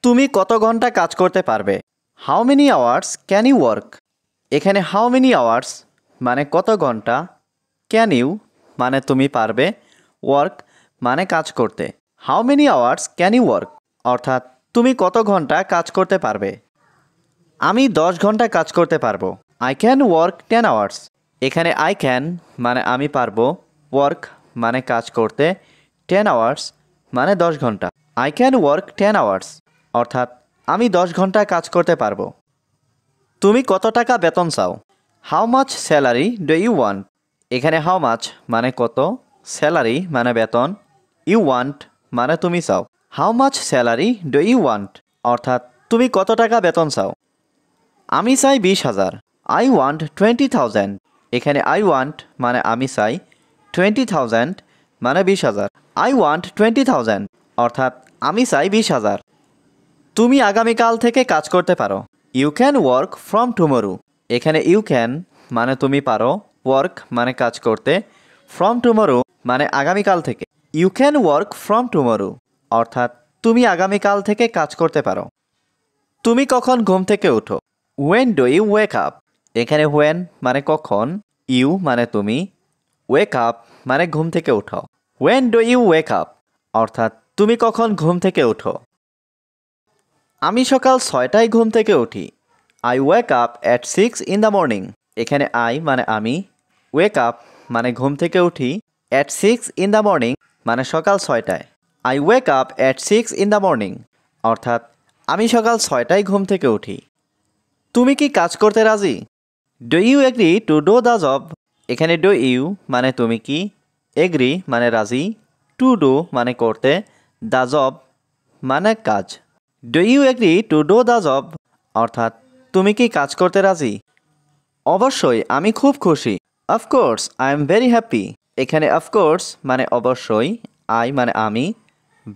তুমি কত ঘন্টা কাজ করতে পারবে? How many hours can you work? এখানে হাউ মেনি আওয়ার্স মানে কত ঘন্টা, ক্যান ইউ মানে তুমি পারবে, ওয়ার্ক মানে কাজ করতে। How many hours can you work অর্থাৎ তুমি কত ঘন্টা কাজ করতে পারবে। আমি 10 ঘন্টা কাজ করতে পারবো। I can work 10 hours. এখানে আই ক্যান মানে আমি পারবো, ওয়ার্ক মানে কাজ করতে, 10 আওয়ার্স মানে 10 ঘন্টা। আই ক্যান ওয়ার্ক 10 আওয়ার্স অর্থাৎ আমি 10 ঘন্টা কাজ করতে পারবো। তুমি কত টাকা বেতন চাও? How much salary do you want? এখানে হাউ মাচ মানে কত, স্যালারি মানে বেতন, ইউ ওয়ান্ট মানে তুমি চাও। How much salary do you want অর্থাৎ তুমি কত টাকা বেতন চাও? আমি চাই 20,000। I want 20,000। এখানে আই ওয়ান্ট মানে আমি চাই, 20,000 মানে 20,000। আই ওয়ান্ট 20,000 অর্থাৎ আমি চাই 20,000। তুমি আগামীকাল থেকে কাজ করতে পারো। You can work from tomorrow. এখানে ইউ ক্যান মানে তুমি পারো, ওয়ার্ক মানে কাজ করতে, ফ্রম টুমোরো মানে আগামীকাল থেকে। You can work from tomorrow অর্থাৎ তুমি আগামীকাল থেকে কাজ করতে পারো। তুমি কখন ঘুম থেকে ওঠো? When do you wake up? এখানে ওয়েন মানে কখন, ইউ মানে তুমি, ওয়েক আপ মানে ঘুম থেকে ওঠো। When do you wake up অর্থাৎ তুমি কখন ঘুম থেকে ওঠো। আমি সকাল 6টায় ঘুম থেকে উঠি। I wake up at 6 in the morning. এখানে আই মানে আমি, ওয়েক আপ মানে ঘুম থেকে উঠি, অ্যাট 6 ইন দ্য মর্নিং মানে সকাল 6টায়। I wake up at 6 in the morning অর্থাৎ আমি সকাল 6টায় ঘুম থেকে উঠি। তুমি কি কাজ করতে রাজি? Do you agree to do the job? এখানে ডু ইউ মানে তুমি কি, এগ্রি মানে রাজি, টু ডু মানে করতে, দ্য জব মানে কাজ। Do you agree to do the job অর্থাৎ তুমি কি কাজ করতে রাজি? অবশ্যই আমি খুব খুশি। Of course I am very happy. এখানে অফকোর্স মানে অবশ্যই, আই মানে আমি,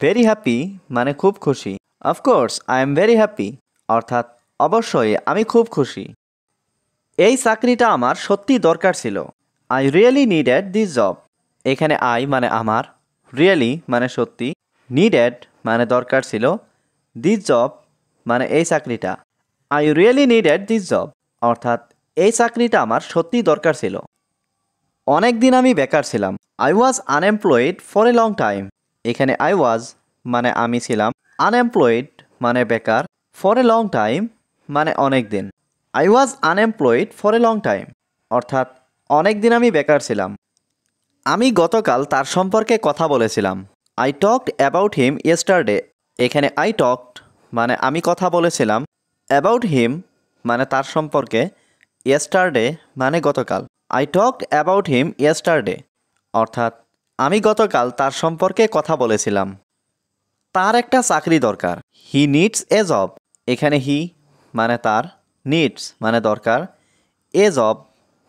ভেরি হ্যাপি মানে খুব খুশি। Of course I am very happy অর্থাৎ অবশ্যই আমি খুব খুশি। এই চাকরিটা আমার সত্যি দরকার ছিল। I really needed this job. এখানে আই মানে আমার, রিয়েলি মানে সত্যি, নিডেড মানে দরকার ছিল, দিস জব মানে এই চাকরিটা। I really needed this job অর্থাৎ এই চাকরিটা আমার সত্যি দরকার ছিল। অনেক দিন আমি বেকার ছিলাম। I was unemployed for a long time. এখানে আই ওয়াজ মানে আমি ছিলাম, আনএমপ্লয়েড মানে বেকার, ফর এ লং টাইম মানে অনেক দিন। I was unemployed for a long time অর্থাৎ অনেক দিন আমি বেকার ছিলাম। আমি গতকাল তার সম্পর্কে কথা বলেছিলাম। I talked about him yesterday. এখানে আই টকড মানে আমি কথা বলেছিলাম, অ্যাবাউট হিম মানে তার সম্পর্কে, ইয়েস্টারডে মানে গতকাল। I talked about him yesterday অর্থাৎ আমি গতকাল তার সম্পর্কে কথা বলেছিলাম। তার একটা চাকরি দরকার। হি নিডস এ জব। এখানে হি মানে তার, নিডস মানে দরকার, এ জব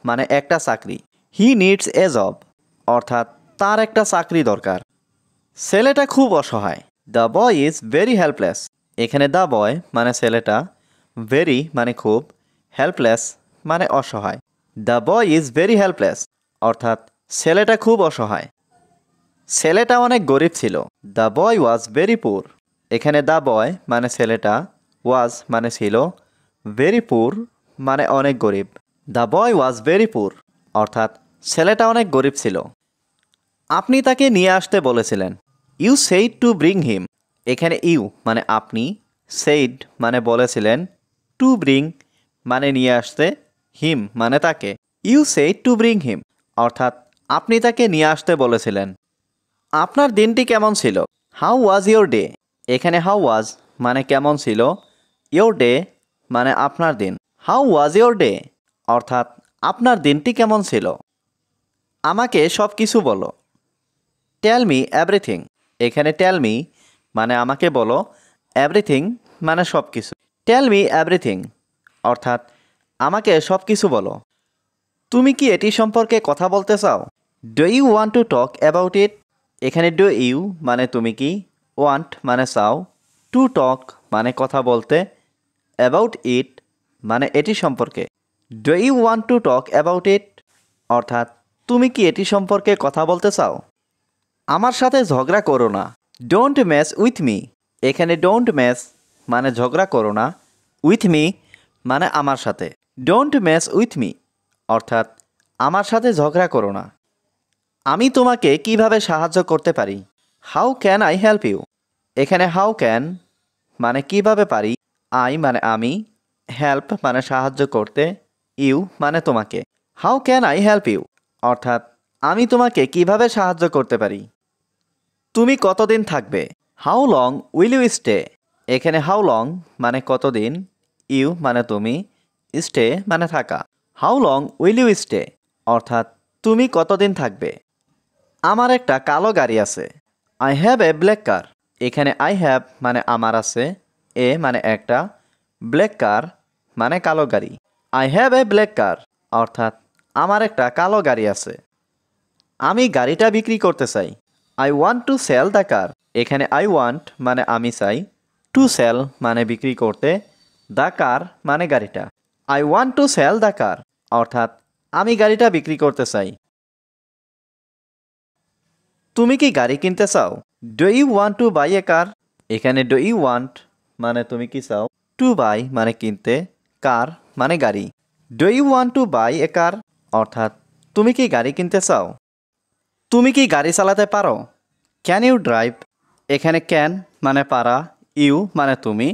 মানে একটা চাকরি। হি নিডস এ জব অর্থাৎ তার একটা চাকরি দরকার। ছেলেটা খুব অসহায়। The boy is very helpless. এখানে দ্য বয় মানে ছেলেটা, ভেরি মানে খুব, হেল্পলেস মানে অসহায়। The boy is very helpless অর্থাৎ ছেলেটা খুব অসহায়। ছেলেটা অনেক গরিব ছিল। দ্য বয় ওয়াজ ভেরি পুর। এখানে দ্য বয় মানে ছেলেটা, ওয়াজ মানে ছিল, ভেরি পুর মানে অনেক গরিব। দ্য বয় ওয়াজ ভেরি পুর অর্থাৎ ছেলেটা অনেক গরিব ছিল। আপনি তাকে নিয়ে আসতে বলেছিলেন। You said to bring him. এখানে ইউ মানে আপনি, সেইড মানে বলেছিলেন, টু ব্রিং মানে নিয়ে আসতে, হিম মানে তাকে। You said to bring him অর্থাৎ আপনি তাকে নিয়ে আসতে বলেছিলেন। আপনার দিনটি কেমন ছিল? How was your day. এখানে হাউ ওয়াজ মানে কেমন ছিল, ইয়োর ডে মানে আপনার দিন। হাউ ওয়াজ ইয়োর ডে অর্থাৎ আপনার দিনটি কেমন ছিল। আমাকে সব কিছু বলো। Tell me everything. এখানে টেল মি মানে আমাকে বলো, এভরিথিং মানে সব কিছু। টেল মি এভরিথিং অর্থাৎ আমাকে সব কিছু বলো। তুমি কি এটি সম্পর্কে কথা বলতে চাও? Do you want to talk about it. এখানে ডু ইউ মানে তুমি কি, ওয়ান্ট মানে চাও, টু টক মানে কথা বলতে, অ্যাবাউট ইট মানে এটি সম্পর্কে। Do you want to talk about it অর্থাৎ তুমি কি এটি সম্পর্কে কথা বলতে চাও? আমার সাথে ঝগড়া করো না। Don't mess with me. এখানে ডোন্ট মেস মানে ঝগড়া করো না, উইথ মি মানে আমার সাথে, ডোন্ট মেস উইথ মি অর্থাৎ আমার সাথে ঝগড়া করো না। আমি তোমাকে কিভাবে সাহায্য করতে পারি? How can I help you? এখানে হাউ ক্যান মানে কিভাবে পারি, আই মানে আমি, হেল্প মানে সাহায্য করতে, ইউ মানে তোমাকে। How can I help you অর্থাৎ আমি তোমাকে কিভাবে সাহায্য করতে পারি। তুমি কতদিন থাকবে? How long will you stay? এখানে হাউ লং মানে কতদিন, ইউ মানে তুমি, স্টে মানে থাকা। How long will you stay অর্থাৎ তুমি কতদিন থাকবে। আমার একটা কালো গাড়ি আছে। I have a black car. এখানে আই হ্যাভ মানে আমার আছে, এ মানে একটা, ব্ল্যাক কার মানে কালো গাড়ি। আই হ্যাভ এ ব্ল্যাক কার অর্থাৎ আমার একটা কালো গাড়ি আছে। আমি গাড়িটা বিক্রি করতে চাই। I want to sell the car. এখানে আই ওয়ান্ট মানে আমি চাই, টু সেল মানে বিক্রি করতে, দ্য কার মানে গাড়িটা। I want to sell the car অর্থাৎ আমি গাড়িটা বিক্রি করতে চাই। তুমি কি গাড়ি কিনতে চাও? Do you want to buy a car? এখানে ডু ইউ ওয়ান্ট মানে তুমি কি চাও, টু বাই মানে কিনতে, কার মানে গাড়ি। Do you want to buy a car অর্থাৎ তুমি কি গাড়ি কিনতে চাও। তুমি কি গাড়ি চালাতে পারো? Can you drive? এখানে ক্যান মানে পারা, ইউ মানে তুমি,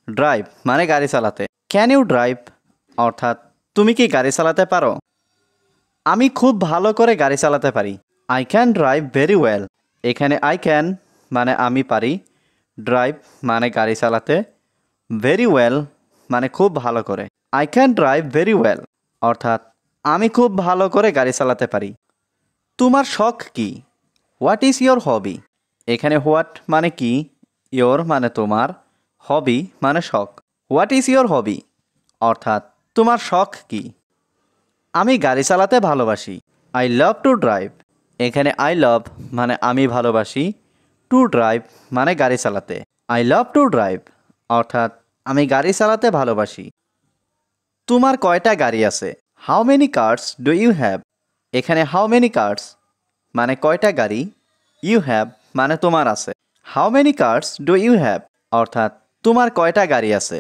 ড্রাইভ মানে গাড়ি চালাতে। ক্যান ইউ ড্রাইভ অর্থাৎ তুমি কি গাড়ি চালাতে পারো। আমি খুব ভালো করে গাড়ি চালাতে পারি। I can drive very well. এখানে আই ক্যান মানে আমি পারি, ড্রাইভ মানে গাড়ি চালাতে, ভেরি ওয়েল মানে খুব ভালো করে। I can drive very well অর্থাৎ আমি খুব ভালো করে গাড়ি চালাতে পারি। তোমার শখ কি? What is your hobby? এখানে হোয়াট মানে কি, ইয়োর মানে তোমার, হবি মানে শখ। হোয়াট ইজ ইয়োর হবি অর্থাৎ তোমার শখ কি? আমি গাড়ি চালাতে ভালোবাসি। I love to drive. এখানে আই লাভ মানে আমি ভালোবাসি, টু ড্রাইভ মানে গাড়ি চালাতে। আই লাভ টু ড্রাইভ অর্থাৎ আমি গাড়ি চালাতে ভালোবাসি। তোমার কয়টা গাড়ি আছে? How many cars do you have? এখানে হাউ মেনি কার্স মানে কয়টা গাড়ি, ইউ হ্যাভ মানে তোমার আছে। How many cars do you have অর্থাৎ তোমার কয়টা গাড়ি আছে।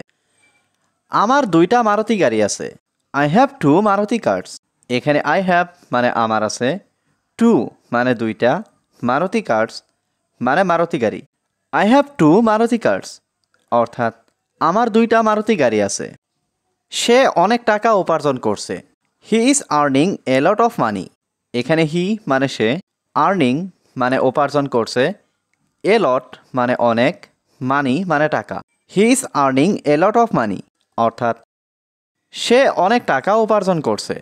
আমার দুইটা মারুতি গাড়ি আছে। I have two Maruti cars. এখানে আই হ্যাভ মানে আমার আছে, টু মানে দুইটা, মারুতি কার্স মানে মারুতি গাড়ি। I have two Maruti cars অর্থাৎ আমার দুইটা মারুতি গাড়ি আছে। সে অনেক টাকা উপার্জন করছে। He is earning A lot of money. এখানে হি মানে সে, আর্নিং মানে উপার্জন করছে, এ লট মানে অনেক, মানি মানে টাকা। He is earning A lot of money অর্থাৎ সে অনেক টাকা উপার্জন করছে।